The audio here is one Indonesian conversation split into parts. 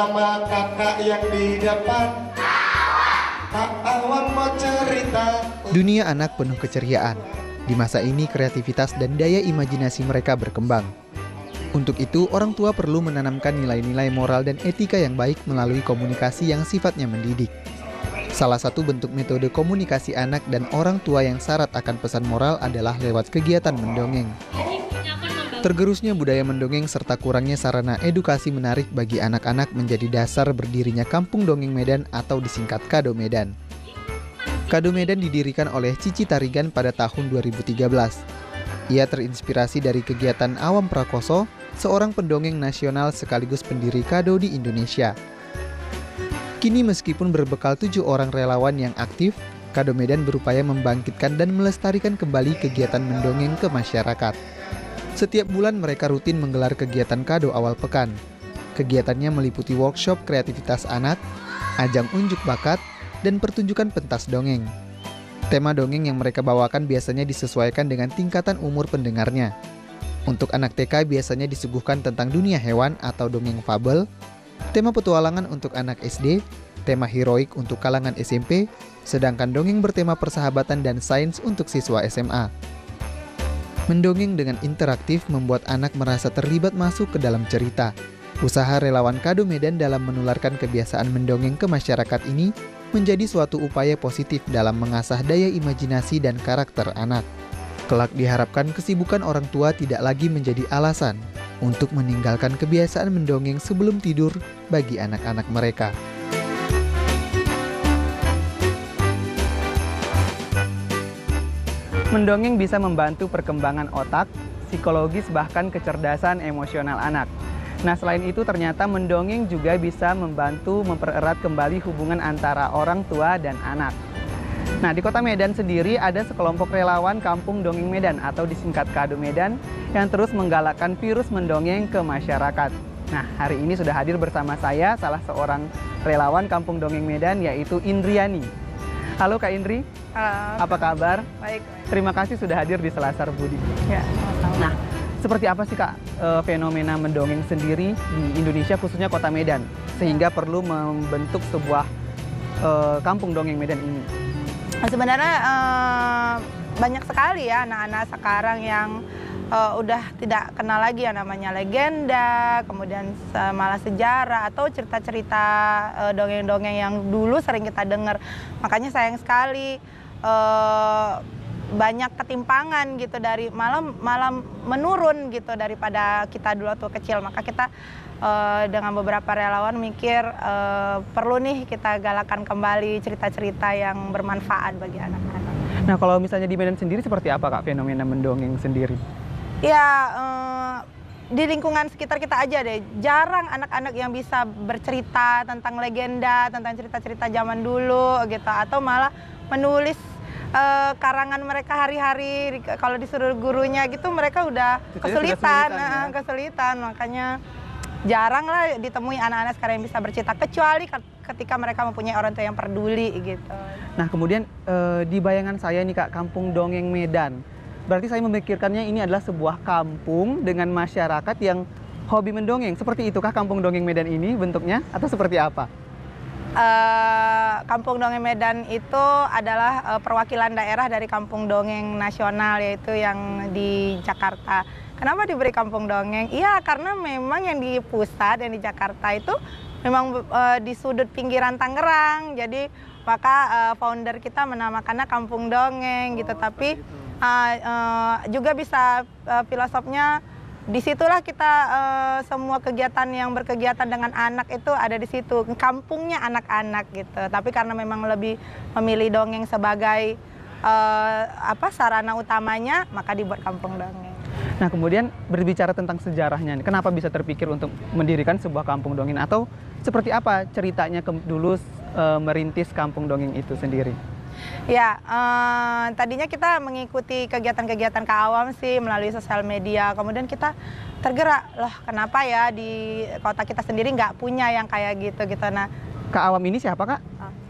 nama kakak yang di depan? Kak Awam mau cerita. Dunia anak penuh keceriaan. Di masa ini kreativitas dan daya imajinasi mereka berkembang. Untuk itu, orang tua perlu menanamkan nilai-nilai moral dan etika yang baik melalui komunikasi yang sifatnya mendidik. Salah satu bentuk metode komunikasi anak dan orang tua yang syarat akan pesan moral adalah lewat kegiatan mendongeng. Tergerusnya budaya mendongeng serta kurangnya sarana edukasi menarik bagi anak-anak menjadi dasar berdirinya Kampung Dongeng Medan atau disingkat Kado Medan. Kado Medan didirikan oleh Cici Tarigan pada tahun 2013. Ia terinspirasi dari kegiatan Awam Prakoso, seorang pendongeng nasional sekaligus pendiri Kado di Indonesia. Kini meskipun berbekal 7 orang relawan yang aktif, Kado Medan berupaya membangkitkan dan melestarikan kembali kegiatan mendongeng ke masyarakat. Setiap bulan mereka rutin menggelar kegiatan Kado awal pekan. Kegiatannya meliputi workshop kreativitas anak, ajang unjuk bakat, dan pertunjukan pentas dongeng. Tema dongeng yang mereka bawakan biasanya disesuaikan dengan tingkatan umur pendengarnya. Untuk anak TK biasanya disuguhkan tentang dunia hewan atau dongeng fabel, tema petualangan untuk anak SD, tema heroik untuk kalangan SMP, sedangkan dongeng bertema persahabatan dan sains untuk siswa SMA. Mendongeng dengan interaktif membuat anak merasa terlibat masuk ke dalam cerita. Usaha relawan Kado Medan dalam menularkan kebiasaan mendongeng ke masyarakat ini menjadi suatu upaya positif dalam mengasah daya imajinasi dan karakter anak. Kelak diharapkan kesibukan orang tua tidak lagi menjadi alasan untuk meninggalkan kebiasaan mendongeng sebelum tidur bagi anak-anak mereka. Mendongeng bisa membantu perkembangan otak, psikologis, bahkan kecerdasan emosional anak. Nah, selain itu ternyata mendongeng juga bisa membantu mempererat kembali hubungan antara orang tua dan anak. Nah, di Kota Medan sendiri ada sekelompok relawan Kampung Dongeng Medan atau disingkat Kado Medan yang terus menggalakkan virus mendongeng ke masyarakat. Nah, hari ini sudah hadir bersama saya salah seorang relawan Kampung Dongeng Medan yaitu Indriani. Halo Kak Indri. Halo. Apa kabar? Baik. Terima kasih sudah hadir di Selasar Budi. Ya, sama-sama. Nah, seperti apa sih Kak fenomena mendongeng sendiri di Indonesia khususnya Kota Medan sehingga perlu membentuk sebuah Kampung Dongeng Medan ini? Sebenarnya banyak sekali ya anak-anak sekarang yang udah tidak kenal lagi yang namanya legenda, kemudian malah sejarah atau cerita-cerita dongeng-dongeng yang dulu sering kita dengar. Makanya sayang sekali banyak ketimpangan gitu dari malah menurun gitu daripada kita dulu waktu kecil. Maka kita dengan beberapa relawan mikir perlu nih kita galakan kembali cerita-cerita yang bermanfaat bagi anak-anak. Nah, kalau misalnya di Medan sendiri seperti apa Kak fenomena mendongeng sendiri? Ya di lingkungan sekitar kita aja deh, jarang anak-anak yang bisa bercerita tentang legenda, tentang cerita-cerita zaman dulu gitu, atau malah menulis karangan mereka hari-hari. Kalau disuruh gurunya gitu mereka udah kesulitan, makanya jarang lah ditemui anak-anak sekarang yang bisa bercerita, kecuali ketika mereka mempunyai orang tua yang peduli gitu. Nah, kemudian di bayangan saya nih Kak, Kampung Dongeng Medan, berarti saya memikirkannya ini adalah sebuah kampung dengan masyarakat yang hobi mendongeng. Seperti itukah Kampung Dongeng Medan ini bentuknya atau seperti apa? Kampung Dongeng Medan itu adalah perwakilan daerah dari Kampung Dongeng Nasional, yaitu yang di Jakarta. Kenapa diberi Kampung Dongeng? Iya, karena memang yang di pusat, yang di Jakarta itu memang di sudut pinggiran Tangerang. Jadi maka founder kita menamakannya Kampung Dongeng gitu. Tapi juga bisa filosofnya, disitulah kita semua kegiatan yang berkegiatan dengan anak itu ada di situ, kampungnya anak-anak gitu. Tapi karena memang lebih memilih dongeng sebagai sarana utamanya, maka dibuat Kampung Dongeng. Nah, kemudian berbicara tentang sejarahnya, kenapa bisa terpikir untuk mendirikan sebuah kampung dongeng atau seperti apa ceritanya dulu merintis Kampung Dongeng itu sendiri? Ya, tadinya kita mengikuti kegiatan-kegiatan Kak Awam sih melalui sosial media. Kemudian kita tergerak, loh kenapa ya di kota kita sendiri nggak punya yang kayak gitu. Nah, Kak Awam ini siapa Kak?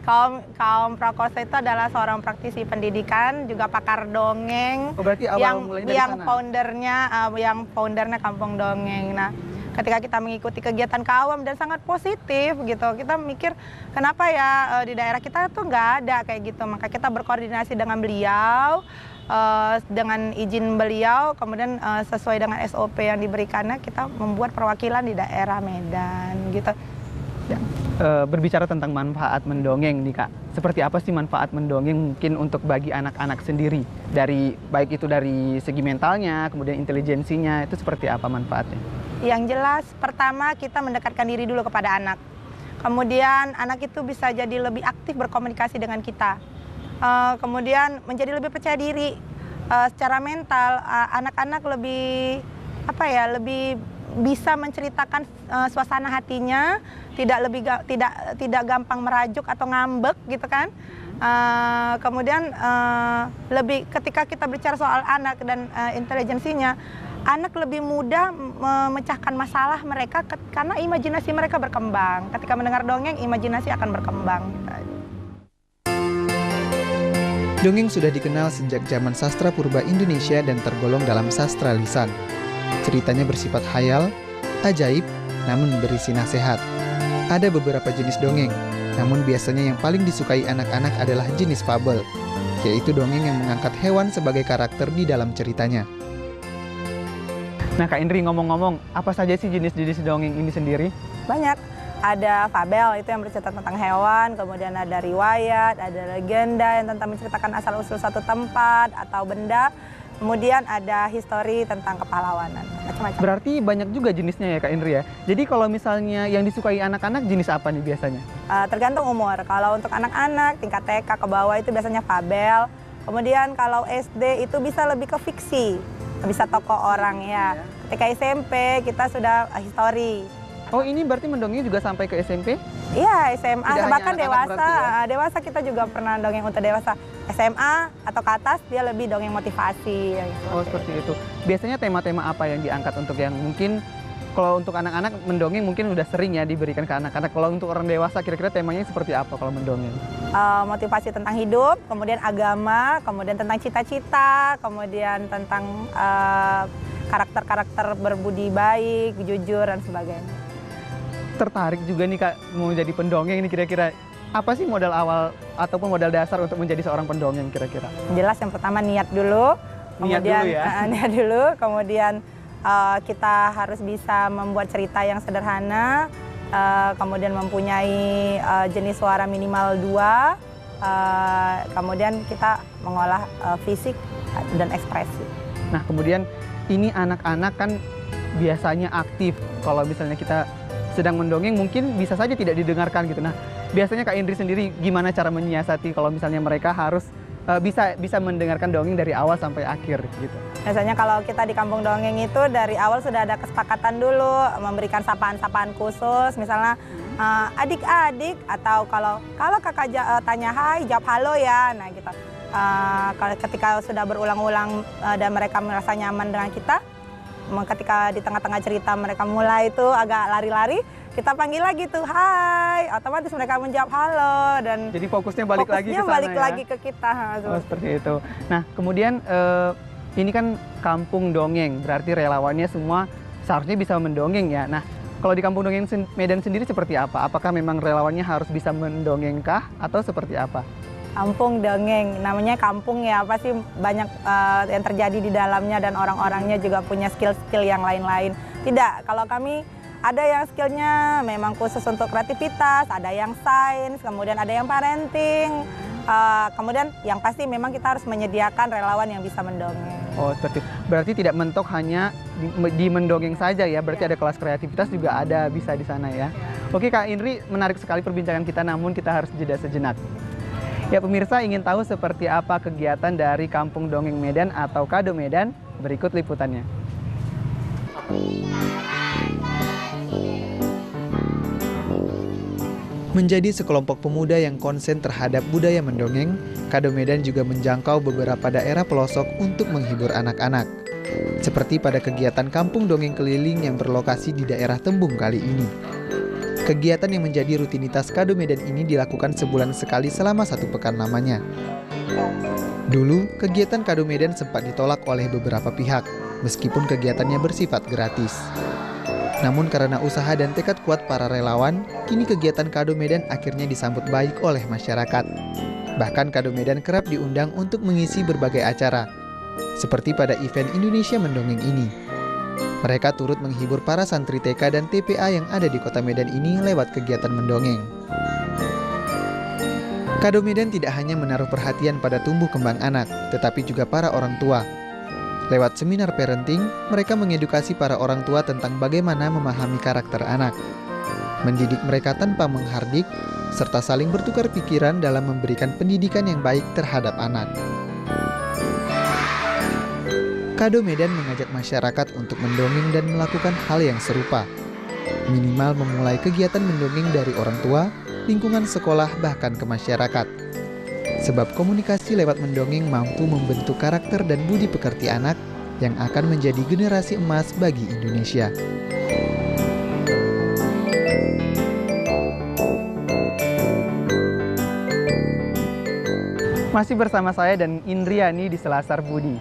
Kaum Prakoso itu adalah seorang praktisi pendidikan, juga pakar dongeng. Oh, berarti awal mulainya dari sana? Yang foundernya Kampung Dongeng. Nah, ketika kita mengikuti kegiatan KAWAM dan sangat positif gitu. Kita mikir kenapa ya di daerah kita tuh nggak ada kayak gitu. Maka kita berkoordinasi dengan beliau, dengan izin beliau, kemudian sesuai dengan SOP yang diberikannya kita membuat perwakilan di daerah Medan gitu. Berbicara tentang manfaat mendongeng nih Kak, seperti apa sih manfaat mendongeng mungkin untuk bagi anak-anak sendiri, dari baik itu dari segi mentalnya, kemudian intelijensinya, itu seperti apa manfaatnya? Yang jelas pertama kita mendekatkan diri dulu kepada anak, kemudian anak itu bisa jadi lebih aktif berkomunikasi dengan kita, kemudian menjadi lebih percaya diri secara mental, anak-anak lebih lebih bisa menceritakan suasana hatinya, tidak gampang merajuk atau ngambek gitu kan. Kemudian lebih ketika kita bicara soal anak dan intelijensinya, anak lebih mudah memecahkan masalah mereka karena imajinasi mereka berkembang. Ketika mendengar dongeng, imajinasi akan berkembang. Dongeng sudah dikenal sejak zaman sastra purba Indonesia dan tergolong dalam sastra lisan. Ceritanya bersifat khayal, ajaib, namun berisi nasihat. Ada beberapa jenis dongeng, namun biasanya yang paling disukai anak-anak adalah jenis fabel, yaitu dongeng yang mengangkat hewan sebagai karakter di dalam ceritanya. Nah Kak Indri, ngomong-ngomong, apa saja sih jenis-jenis dongeng ini sendiri? Banyak. Ada fabel, itu yang bercerita tentang hewan, kemudian ada riwayat, ada legenda yang tentang menceritakan asal-usul suatu tempat atau benda. Kemudian ada histori tentang kepahlawanan, macam-macam. Berarti banyak juga jenisnya ya Kak Indri ya? Jadi kalau misalnya yang disukai anak-anak jenis apa nih biasanya? Tergantung umur. Kalau untuk anak-anak tingkat TK ke bawah itu biasanya fabel. Kemudian kalau SD itu bisa lebih ke fiksi, bisa tokoh orang ya. Ketika SMP kita sudah histori. Oh ini berarti mendongeng juga sampai ke SMP? Iya, SMA, Tidak bahkan hanya anak-anak dewasa. berarti ya? Dewasa kita juga pernah dongeng untuk dewasa. SMA atau ke atas dia lebih dongeng motivasi. Gitu. Oh seperti itu. Biasanya tema-tema apa yang diangkat untuk yang mungkin kalau untuk anak-anak mendongeng mungkin udah sering ya diberikan ke anak-anak. Kalau untuk orang dewasa kira-kira temanya seperti apa kalau mendongeng? Motivasi tentang hidup, kemudian agama, kemudian tentang cita-cita, kemudian tentang karakter-karakter berbudi baik, jujur dan sebagainya. Tertarik juga nih Kak mau jadi pendongeng ini kira-kira apa sih modal awal ataupun modal dasar untuk menjadi seorang pendongeng kira-kira? Jelas yang pertama niat dulu, kemudian niat dulu, kemudian kita harus bisa membuat cerita yang sederhana, kemudian mempunyai jenis suara minimal 2, kemudian kita mengolah fisik dan ekspresi. Nah kemudian ini anak-anak kan biasanya aktif, kalau misalnya kita sedang mendongeng mungkin bisa saja tidak didengarkan gitu. Nah biasanya Kak Indri sendiri gimana cara menyiasati kalau misalnya mereka harus bisa mendengarkan dongeng dari awal sampai akhir gitu? Biasanya kalau kita di kampung dongeng itu dari awal sudah ada kesepakatan dulu, memberikan sapaan-sapaan khusus, misalnya adik-adik atau kalau kakak tanya hai, jawab halo ya, nah gitu. Kalau ketika sudah berulang-ulang dan mereka merasa nyaman dengan kita, ketika di tengah-tengah cerita mereka mulai itu agak lari-lari, kita panggil lagi tuh hai, otomatis mereka menjawab halo dan jadi fokusnya balik lagi ke sana balik ya? lagi ke kita. Oh seperti itu. Nah kemudian ini kan kampung dongeng, berarti relawannya semua seharusnya bisa mendongeng ya. Nah kalau di kampung dongeng Medan sendiri seperti apa? Apakah memang relawannya harus bisa mendongengkah atau seperti apa? Kampung dongeng, namanya kampung ya, pasti banyak yang terjadi di dalamnya dan orang-orangnya juga punya skill-skill yang lain-lain. Tidak, kalau kami ada yang skillnya memang khusus untuk kreativitas, ada yang sains, kemudian ada yang parenting, kemudian yang pasti memang kita harus menyediakan relawan yang bisa mendongeng. Oh seperti itu. Berarti tidak mentok hanya di mendongeng saja ya, berarti ada kelas kreativitas juga ada bisa di sana ya. Oke Kak Indri, menarik sekali perbincangan kita, namun kita harus jeda sejenak. Ya pemirsa, ingin tahu seperti apa kegiatan dari Kampung Dongeng Medan atau Kado Medan? Berikut liputannya. Menjadi sekelompok pemuda yang konsen terhadap budaya mendongeng, Kado Medan juga menjangkau beberapa daerah pelosok untuk menghibur anak-anak. Seperti pada kegiatan Kampung Dongeng Keliling yang berlokasi di daerah Tembung kali ini. Kegiatan yang menjadi rutinitas Kado Medan ini dilakukan sebulan sekali selama 1 pekan lamanya. Dulu, kegiatan Kado Medan sempat ditolak oleh beberapa pihak, meskipun kegiatannya bersifat gratis. Namun karena usaha dan tekad kuat para relawan, kini kegiatan Kado Medan akhirnya disambut baik oleh masyarakat. Bahkan Kado Medan kerap diundang untuk mengisi berbagai acara, seperti pada event Indonesia Mendongeng ini. Mereka turut menghibur para santri TK dan TPA yang ada di kota Medan ini lewat kegiatan mendongeng. Kado Medan tidak hanya menaruh perhatian pada tumbuh kembang anak, tetapi juga para orang tua. Lewat seminar parenting, mereka mengedukasi para orang tua tentang bagaimana memahami karakter anak, mendidik mereka tanpa menghardik, serta saling bertukar pikiran dalam memberikan pendidikan yang baik terhadap anak. Kado Medan mengajak masyarakat untuk mendongeng dan melakukan hal yang serupa. Minimal memulai kegiatan mendongeng dari orang tua, lingkungan sekolah, bahkan ke masyarakat. Sebab komunikasi lewat mendongeng mampu membentuk karakter dan budi pekerti anak yang akan menjadi generasi emas bagi Indonesia. Masih bersama saya dan Indriani di Selasar Budi.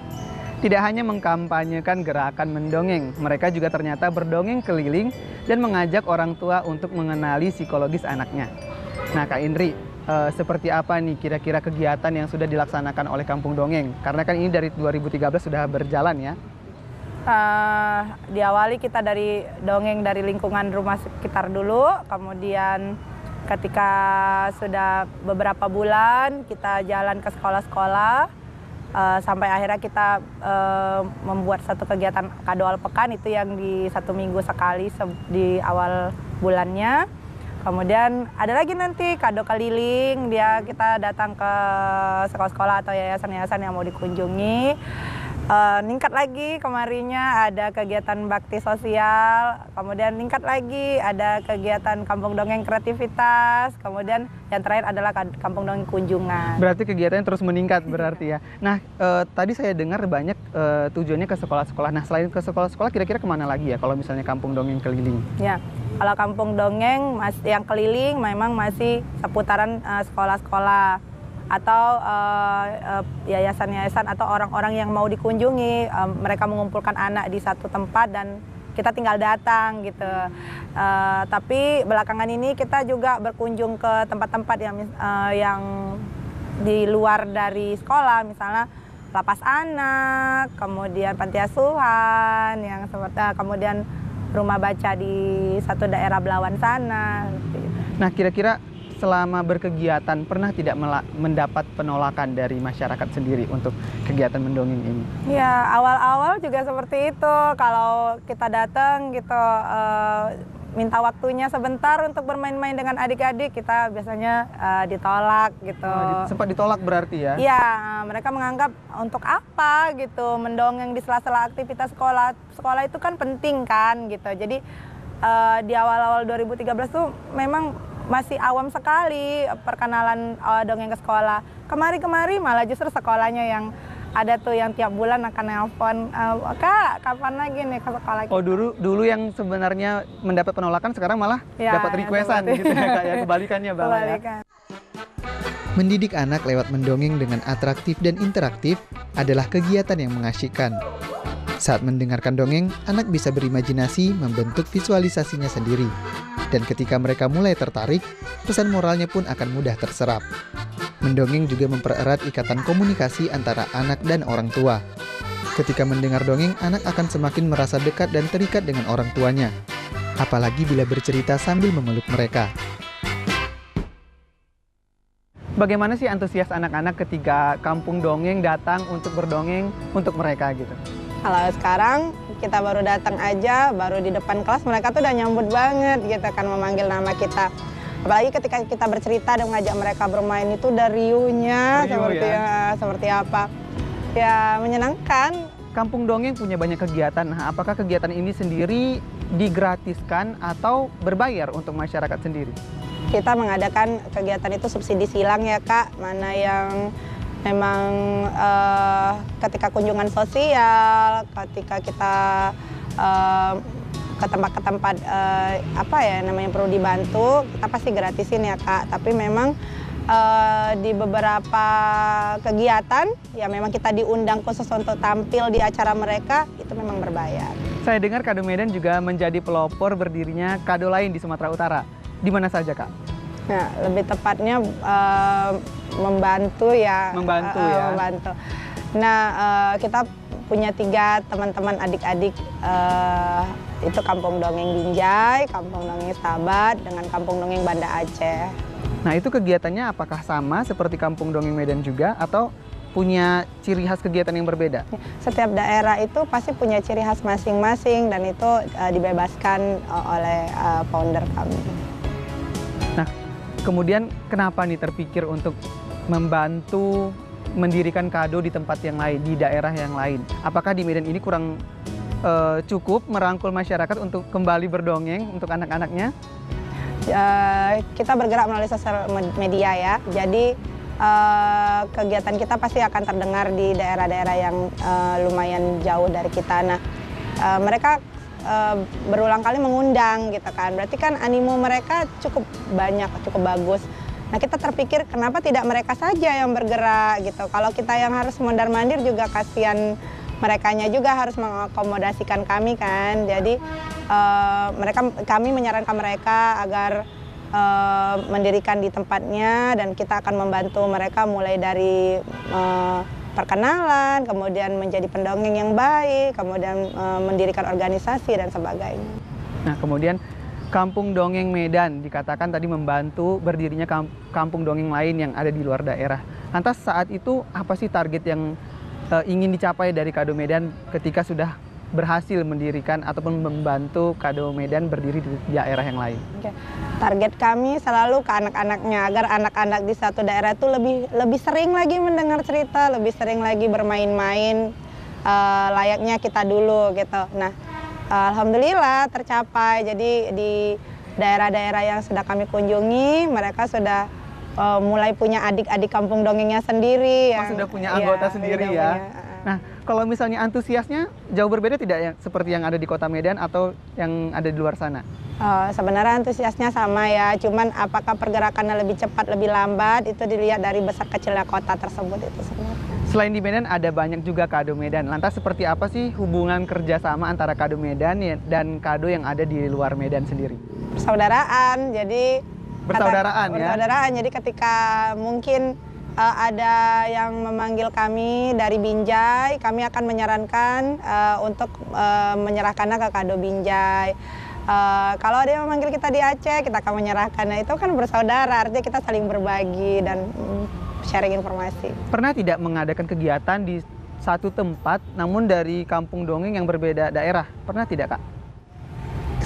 Tidak hanya mengkampanyekan gerakan mendongeng, mereka juga ternyata berdongeng keliling dan mengajak orang tua untuk mengenali psikologis anaknya. Nah Kak Indri, seperti apa nih kira-kira kegiatan yang sudah dilaksanakan oleh Kampung Dongeng? Karena kan ini dari 2013 sudah berjalan ya. Diawali kita dari dongeng dari lingkungan rumah sekitar dulu, kemudian ketika sudah beberapa bulan kita jalan ke sekolah-sekolah, sampai akhirnya kita membuat satu kegiatan Kado Alpekan itu yang di 1 minggu sekali di awal bulannya. Kemudian ada lagi nanti Kado Keliling, kita datang ke sekolah-sekolah atau yayasan-yayasan yang mau dikunjungi. Ningkat lagi kemarinnya ada kegiatan bakti sosial, kemudian ningkat lagi ada kegiatan Kampung Dongeng Kreativitas, kemudian yang terakhir adalah Kampung Dongeng Kunjungan. Berarti kegiatannya terus meningkat berarti ya. Nah, tadi saya dengar banyak tujuannya ke sekolah-sekolah. Nah, selain ke sekolah-sekolah kira-kira kemana lagi ya kalau misalnya Kampung Dongeng keliling? Ya, kalau Kampung Dongeng yang keliling memang masih seputaran sekolah-sekolah atau yayasan-yayasan atau orang-orang yang mau dikunjungi, mereka mengumpulkan anak di satu tempat dan kita tinggal datang gitu. Tapi belakangan ini kita juga berkunjung ke tempat-tempat yang di luar dari sekolah, misalnya lapas anak, kemudian panti asuhan, kemudian rumah baca di satu daerah Belawan sana. Nah, kira-kira selama berkegiatan pernah tidak mendapat penolakan dari masyarakat sendiri untuk kegiatan mendongeng ini? Ya, awal-awal juga seperti itu. Kalau kita datang gitu, minta waktunya sebentar untuk bermain-main dengan adik-adik, kita biasanya ditolak gitu. Sempat ditolak berarti ya? Iya, mereka menganggap untuk apa gitu mendongeng di sela-sela aktivitas sekolah. Sekolah itu kan penting kan gitu. Jadi di awal-awal 2013 tuh memang masih awam sekali perkenalan dongeng ke sekolah. Kemari-kemari malah justru sekolahnya yang ada tuh yang tiap bulan akan nelpon, Kak, kapan lagi nih ke sekolah kita? Oh, dulu yang sebenarnya mendapat penolakan sekarang malah ya, dapat requestan gitu ya Kak ya, kebalikannya Bang ya. Mendidik anak lewat mendongeng dengan atraktif dan interaktif adalah kegiatan yang mengasyikkan. Saat mendengarkan dongeng, anak bisa berimajinasi membentuk visualisasinya sendiri. Dan ketika mereka mulai tertarik, pesan moralnya pun akan mudah terserap. Mendongeng juga mempererat ikatan komunikasi antara anak dan orang tua. Ketika mendengar dongeng, anak akan semakin merasa dekat dan terikat dengan orang tuanya. Apalagi bila bercerita sambil memeluk mereka. Bagaimana sih antusias anak-anak ketika Kampung Dongeng datang untuk berdongeng untuk mereka gitu? Kalau sekarang kita baru datang aja, baru di depan kelas mereka tuh udah nyambut banget gitu kan, memanggil nama kita. Apalagi ketika kita bercerita dan mengajak mereka bermain itu dari riuhnya seperti apa. Ya menyenangkan. Kampung Dongeng punya banyak kegiatan. Nah, apakah kegiatan ini sendiri digratiskan atau berbayar untuk masyarakat sendiri? Kita mengadakan kegiatan itu subsidi silang ya Kak, mana yang memang ketika kunjungan sosial, ketika kita ke tempat-tempat namanya perlu dibantu, kita pasti gratisin ya Kak. Tapi memang di beberapa kegiatan ya memang kita diundang khusus untuk tampil di acara mereka, itu memang berbayar. Saya dengar Kado Medan juga menjadi pelopor berdirinya kado lain di Sumatera Utara. Di mana saja, Kak? Nah, lebih tepatnya membantu ya. Membantu ya. Membantu. Nah, kita punya 3 teman-teman adik-adik, itu Kampung Dongeng Binjai, Kampung Dongeng Stabat, dengan Kampung Dongeng Banda Aceh. Nah, itu kegiatannya apakah sama seperti Kampung Dongeng Medan juga atau punya ciri khas kegiatan yang berbeda? Setiap daerah itu pasti punya ciri khas masing-masing dan itu dibebaskan oleh founder kami. Nah, kemudian kenapa nih terpikir untuk membantu mendirikan kado di tempat yang lain, di daerah yang lain? Apakah di Medan ini kurang cukup merangkul masyarakat untuk kembali berdongeng untuk anak-anaknya? Kita bergerak melalui sosial media ya, jadi kegiatan kita pasti akan terdengar di daerah-daerah yang lumayan jauh dari kita. Nah, mereka berulang kali mengundang gitu kan, berarti kan animo mereka cukup banyak, cukup bagus. Nah, kita terpikir kenapa tidak mereka saja yang bergerak gitu. Kalau kita yang harus mondar-mandir juga kasihan merekanya juga harus mengakomodasikan kami kan. Jadi kami menyarankan mereka agar mendirikan di tempatnya dan kita akan membantu mereka mulai dari perkenalan, kemudian menjadi pendongeng yang baik, kemudian mendirikan organisasi dan sebagainya. Nah, kemudian Kampung Dongeng Medan dikatakan tadi membantu berdirinya kampung dongeng lain yang ada di luar daerah. Lantas saat itu apa sih target yang ingin dicapai dari Kado Medan ketika sudah berhasil mendirikan ataupun membantu Kado Medan berdiri di daerah yang lain? Oke. Target kami selalu ke anak-anaknya, agar anak-anak di satu daerah itu lebih sering lagi mendengar cerita, lebih sering lagi bermain-main layaknya kita dulu gitu. Nah, alhamdulillah tercapai. Jadi di daerah-daerah yang sudah kami kunjungi, mereka sudah mulai punya adik-adik kampung dongengnya sendiri. Sudah punya anggota sendiri ya. Nah, kalau misalnya antusiasnya jauh berbeda tidak seperti yang ada di Kota Medan atau yang ada di luar sana? Sebenarnya antusiasnya sama ya, cuman apakah pergerakannya lebih cepat, lebih lambat, itu dilihat dari besar kecilnya kota tersebut itu sebenarnya. Selain di Medan ada banyak juga Kado Medan. Lantas seperti apa sih hubungan kerjasama antara Kado Medan dan Kado yang ada di luar Medan sendiri? Persaudaraan, jadi Persaudaraan, jadi ketika mungkin ada yang memanggil kami dari Binjai, kami akan menyarankan untuk menyerahkannya ke Kado Binjai. Kalau ada yang memanggil kita di Aceh, kita akan menyerahkan. Nah, itu kan bersaudara, artinya kita saling berbagi dan sharing informasi. Pernah tidak mengadakan kegiatan di satu tempat, namun dari kampung dongeng yang berbeda daerah? Pernah tidak, Kak?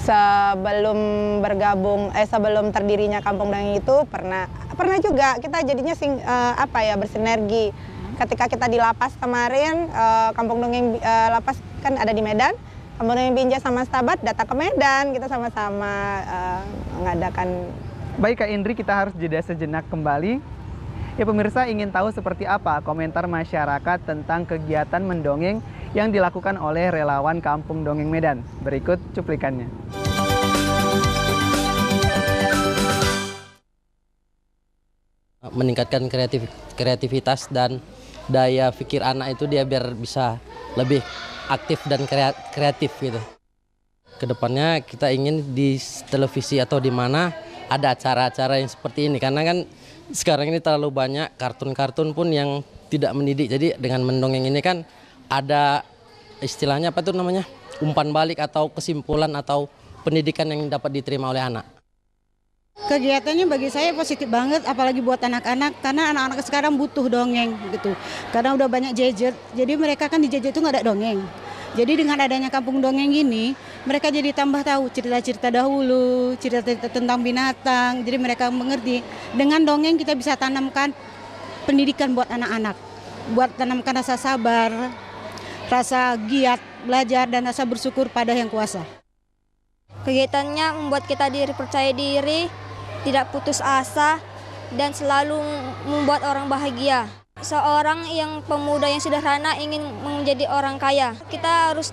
Sebelum terdirinya Kampung Dongeng itu pernah juga kita jadinya bersinergi. Ketika kita di lapas kemarin, Kampung Dongeng lapas kan ada di Medan, Kampung Dongeng Binjai sama Stabat datang ke Medan, kita sama-sama mengadakan. Baik Kak Indri, kita harus jeda sejenak kembali. Ya pemirsa, ingin tahu seperti apa komentar masyarakat tentang kegiatan mendongeng yang dilakukan oleh relawan Kampung Dongeng Medan. Berikut cuplikannya. Meningkatkan kreativitas dan daya pikir anak itu dia biar bisa lebih aktif dan kreatif gitu. Kedepannya kita ingin di televisi atau di mana ada acara-acara yang seperti ini, karena kan sekarang ini terlalu banyak kartun-kartun pun yang tidak mendidik. Jadi dengan mendongeng ini kan ada istilahnya apa tuh namanya, umpan balik atau kesimpulan atau pendidikan yang dapat diterima oleh anak. Kegiatannya bagi saya positif banget, apalagi buat anak-anak, karena anak-anak sekarang butuh dongeng gitu. Karena udah banyak gadget, jadi mereka kan di gadget itu nggak ada dongeng. Jadi dengan adanya Kampung Dongeng ini, mereka jadi tambah tahu cerita-cerita dahulu, cerita-cerita tentang binatang. Jadi mereka mengerti. Dengan dongeng kita bisa tanamkan pendidikan buat anak-anak, buat tanamkan rasa sabar, rasa giat belajar dan rasa bersyukur pada Yang Kuasa. Kegiatannya membuat kita percaya diri, tidak putus asa, dan selalu membuat orang bahagia. Seorang yang pemuda yang sederhana ingin menjadi orang kaya. Kita harus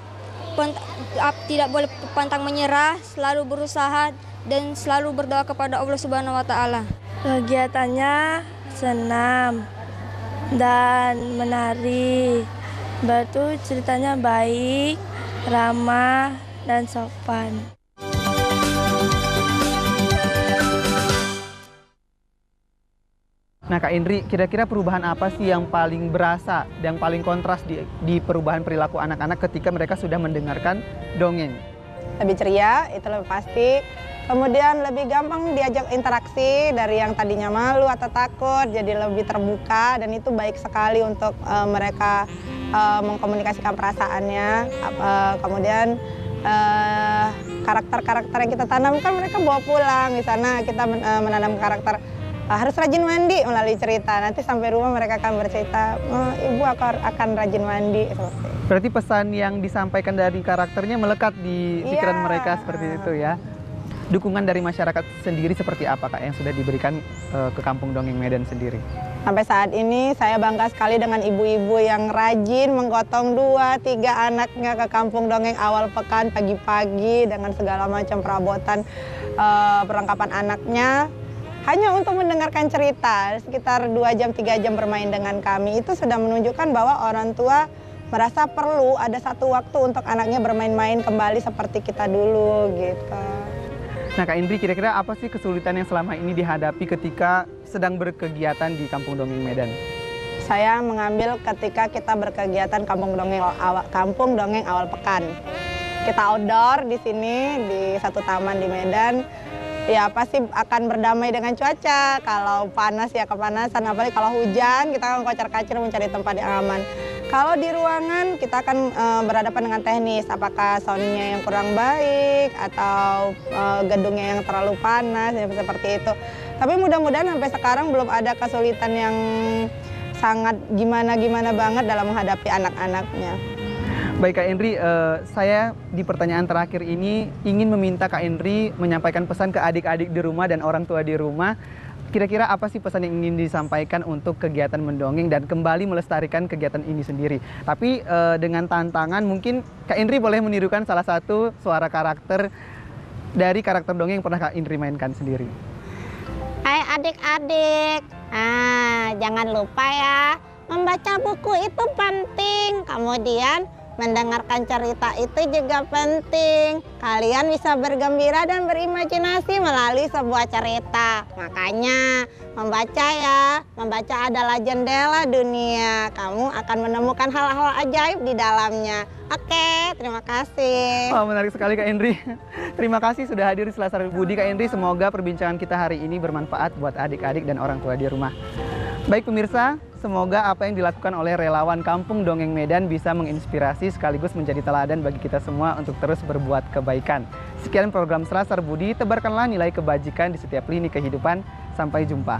tidak boleh pantang menyerah, selalu berusaha, dan selalu berdoa kepada Allah Subhanahu wa Ta'ala. Kegiatannya senam dan menari. Batu ceritanya baik ramah, dan sopan. Nah Kak Indri, kira-kira perubahan apa sih yang paling berasa dan paling kontras di perubahan perilaku anak-anak ketika mereka sudah mendengarkan dongeng? Lebih ceria, itu lebih pasti. Kemudian lebih gampang diajak interaksi dari yang tadinya malu atau takut, jadi lebih terbuka, dan itu baik sekali untuk mereka mengkomunikasikan perasaannya. Kemudian karakter-karakter yang kita tanamkan mereka bawa pulang. Di sana kita menanam karakter harus rajin mandi melalui cerita. Nanti sampai rumah mereka akan bercerita, ibu akan rajin mandi. Seperti itu. Berarti pesan yang disampaikan dari karakternya melekat di pikiran mereka seperti itu ya. Dukungan dari masyarakat sendiri seperti apa Kak yang sudah diberikan ke Kampung Dongeng Medan sendiri? Sampai saat ini saya bangga sekali dengan ibu-ibu yang rajin menggotong 2-3 anaknya ke Kampung Dongeng awal pekan pagi-pagi dengan segala macam perabotan perlengkapan anaknya. Hanya untuk mendengarkan cerita, sekitar 2 jam, 3 jam bermain dengan kami, itu sudah menunjukkan bahwa orang tua merasa perlu ada satu waktu untuk anaknya bermain-main kembali seperti kita dulu gitu. Nah Kak Indri, kira-kira apa sih kesulitan yang selama ini dihadapi ketika sedang berkegiatan di Kampung Dongeng Medan? Saya mengambil ketika kita berkegiatan Kampung Dongeng awal pekan. Kita outdoor di sini, di satu taman di Medan. Ya pasti akan berdamai dengan cuaca. Kalau panas ya kepanasan, apalagi kalau hujan kita akan kocar-kacir mencari tempat yang aman. Kalau di ruangan kita akan berhadapan dengan teknis, apakah soundnya yang kurang baik atau gedungnya yang terlalu panas, seperti itu. Tapi mudah-mudahan sampai sekarang belum ada kesulitan yang sangat gimana-gimana banget dalam menghadapi anak-anaknya. Baik Kak Indri, saya di pertanyaan terakhir ini ingin meminta Kak Indri menyampaikan pesan ke adik-adik di rumah dan orang tua di rumah. Kira-kira apa sih pesan yang ingin disampaikan untuk kegiatan mendongeng dan kembali melestarikan kegiatan ini sendiri? Tapi dengan tantangan mungkin Kak Indri boleh menirukan salah satu suara karakter dari karakter dongeng yang pernah Kak Indri mainkan sendiri. Hai adik-adik, jangan lupa ya, membaca buku itu penting. Kemudian mendengarkan cerita itu juga penting. Kalian bisa bergembira dan berimajinasi melalui sebuah cerita. Makanya membaca ya, membaca adalah jendela dunia. Kamu akan menemukan hal-hal ajaib di dalamnya. Oke, terima kasih. Wah, menarik sekali Kak Indri. Terima kasih sudah hadir di Selasar Budi Kak Indri. Semoga perbincangan kita hari ini bermanfaat buat adik-adik dan orang tua di rumah. Baik pemirsa, semoga apa yang dilakukan oleh relawan Kampung Dongeng Medan bisa menginspirasi sekaligus menjadi teladan bagi kita semua untuk terus berbuat kebaikan. Sekian program Selasar Budi, tebarkanlah nilai kebajikan di setiap lini kehidupan. Sampai jumpa.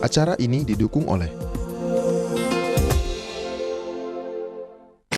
Acara ini didukung oleh